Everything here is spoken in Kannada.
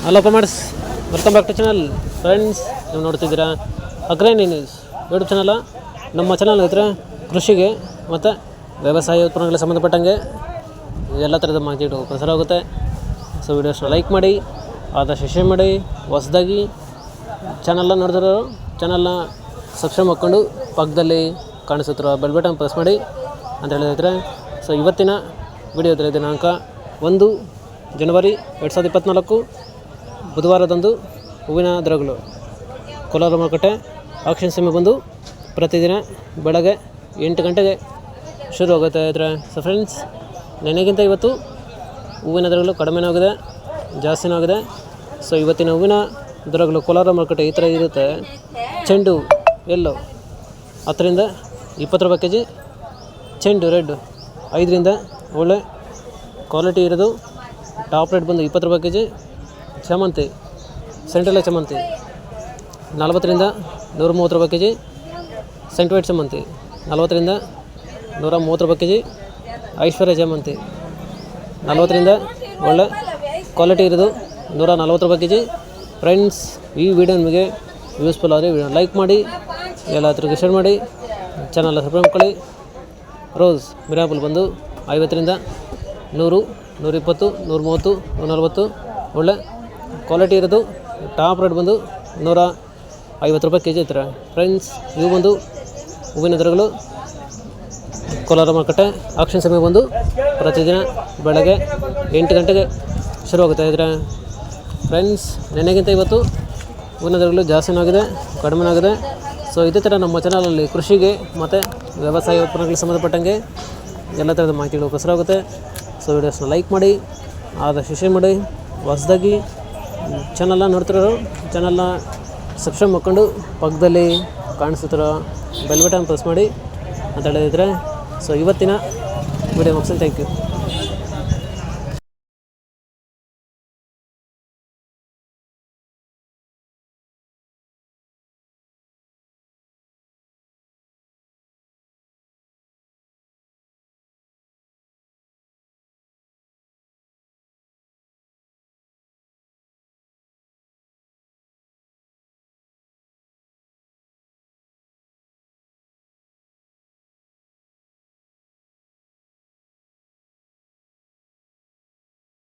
Hello commerce, welcome back to channel. Friends, ನೀವು ನೋಡ್ತಿದ್ದೀರಾ ಅಗ್ರೈನಿ ನ್ಯೂಸ್ ಯೂಟ್ಯೂಬ್ ಚಾನಲ್. ನಮ್ಮ ಚಾನಲ್ ಹತ್ರ ಕೃಷಿಗೆ ಮತ್ತು ವ್ಯವಸಾಯ ಉತ್ಪನ್ನಗಳಿಗೆ ಸಂಬಂಧಪಟ್ಟಂಗೆ ಎಲ್ಲ ಥರದ ಮಾಹಿತಿಗಳು ಪ್ರಸಾರ ಆಗುತ್ತೆ. ಸೊ ವೀಡಿಯೋಸ್ನ ಲೈಕ್ ಮಾಡಿ, ಆದಷ್ಟು ಶೇರ್ ಮಾಡಿ. ಹೊಸದಾಗಿ ಚಾನಲ್ನ ನೋಡಿದ್ರು ಚಾನಲ್ನ ಸಬ್ಸ್ಕ್ರೈಬ್ ಮಾಡ್ಕೊಂಡು ಪಕ್ಕದಲ್ಲಿ ಕಾಣಿಸುತ್ತಿರೋ ಬೆಲ್ ಬಟನ್ ಪ್ರೆಸ್ ಮಾಡಿ ಅಂತ ಹೇಳಿದ್ರೆ. ಸೊ ಇವತ್ತಿನ ವಿಡಿಯೋದಲ್ಲಿ ದಿನಾಂಕ 1 ಜನವರಿ 2024 ಬುಧವಾರದಂದು ಹೂವಿನ ದರಗಳು ಕೋಲಾರ ಮಾರುಕಟ್ಟೆ ಆಕ್ಷನ್ ಸಮಯ ಬಂದು ಪ್ರತಿದಿನ ಬೆಳಗ್ಗೆ 8 ಗಂಟೆಗೆ ಶುರು ಆಗುತ್ತೆ ಇದ್ರೆ. ಸೊ ಫ್ರೆಂಡ್ಸ್, ನೆನೆಗಿಂತ ಇವತ್ತು ಹೂವಿನ ದರಗಳು ಕಡಿಮೆನೂ ಆಗಿದೆ, ಜಾಸ್ತಿನೂ ಆಗಿದೆ. ಸೊ ಇವತ್ತಿನ ಹೂವಿನ ದರಗಳು ಕೋಲಾರ ಮಾರುಕಟ್ಟೆ ಈ ಥರ ಇರುತ್ತೆ. ಚೆಂಡು ಎಲ್ಲೋ 10 ರಿಂದ 20 ರೂಪಾಯಿ kg, ಚೆಂಡು ರೆಡ್ 5 ರಿಂದ ಒಳ್ಳೆ ಕ್ವಾಲಿಟಿ ಇರೋದು ಟಾಪ್ ರೇಟ್ ಬಂದು 20 ರೂಪಾಯಿ kg. ಸೇವಂತಿ ಸೆಂಟ್ರಲ್ ಸೇವಂತಿ 40 ರಿಂದ 130 ರೂಪಾಯಿ kg. ಸೆಂಟ್ ವೈಟ್ ಸೇವಂತಿ 40 ರಿಂದ 130 ರೂಪಾಯಿ kg. ಐಶ್ವರ್ಯ ಸೇವಂತಿ 40 ರಿಂದ ಒಳ್ಳೆ ಕ್ವಾಲಿಟಿ ಇರೋದು 140 ರೂಪಾಯಿ kg. ಫ್ರೆಂಡ್ಸ್, ಈ ವಿಡಿಯೋ ನಿಮಗೆ ಯೂಸ್ಫುಲ್ ಆದರೆ ವಿಡಿಯೋ ಲೈಕ್ ಮಾಡಿ, ಎಲ್ಲ ಹತ್ರಕ್ಕೆ ಶೇರ್ ಮಾಡಿ, ಚಾನಲ್ ಸಬ್ಸ್ಕ್ರೈಬ್ ಮಾಡ್ಕೊಳ್ಳಿ. ರೋಸ್ ಮಿರಾಬಲ್ ಬಂದು 50 ರಿಂದ 100, 120, 130, 140 ಒಳ್ಳೆ ಕ್ವಾಲಿಟಿ ಇರೋದು ಟಾಪ್ ರೇಟ್ ಬಂದು 150 ರೂಪಾಯಿ kg ಇರ್ತಾರೆ. ಫ್ರೆಂಡ್ಸ್, ಇವು ಬಂದು ಹೂವಿನ ದರಗಳು ಕೋಲಾರ ಮಾರುಕಟ್ಟೆ ಆಕ್ಷನ್ ಸಮಯ ಬಂದು ಪ್ರತಿದಿನ ಬೆಳಗ್ಗೆ 8 ಗಂಟೆಗೆ ಶುರುವಾಗುತ್ತೆ ಇದ್ರೆ. ಫ್ರೆಂಡ್ಸ್, ನೆನೆಗಿಂತ ಇವತ್ತು ಹೂವಿನ ದರಗಳು ಜಾಸ್ತಿನೂ ಆಗಿದೆ, ಕಡಿಮೆನೂ ಆಗಿದೆ. ಸೊ ಇದೇ ಥರ ನಮ್ಮ ಚಾನಲಲ್ಲಿ ಕೃಷಿಗೆ ಮತ್ತು ವ್ಯವಸಾಯ ಉತ್ಪನ್ನಗಳಿಗೆ ಸಂಬಂಧಪಟ್ಟಂಗೆ ಎಲ್ಲ ಥರದ ಮಾಹಿತಿಗಳು ಪ್ರಸಾರ ಆಗುತ್ತೆ. ಸೊ ವಿಡಿಯೋಸ್ನ ಲೈಕ್ ಮಾಡಿ, ಆದಷ್ಟು ಶೇರ್ ಮಾಡಿ. ಹೊಸದಾಗಿ ಚಾನಲ್ನ ನೋಡ್ತಿರೋರು ಚಾನಲ್ನ ಸಬ್ಸ್ಕ್ರೈಬ್ ಮಾಡ್ಕೊಂಡು ಪಕ್ಕದಲ್ಲಿ ಕಾಣಿಸುತ್ತಿರೋ ಬೆಲ್ ಬಟನ್ ಪ್ರೆಸ್ ಮಾಡಿ ಅಂತ ಹೇಳಿದರೆ. ಸೊ ಇವತ್ತಿನ ವಿಡಿಯೋ ಮುಗಿಸಿ, ಥ್ಯಾಂಕ್ ಯು.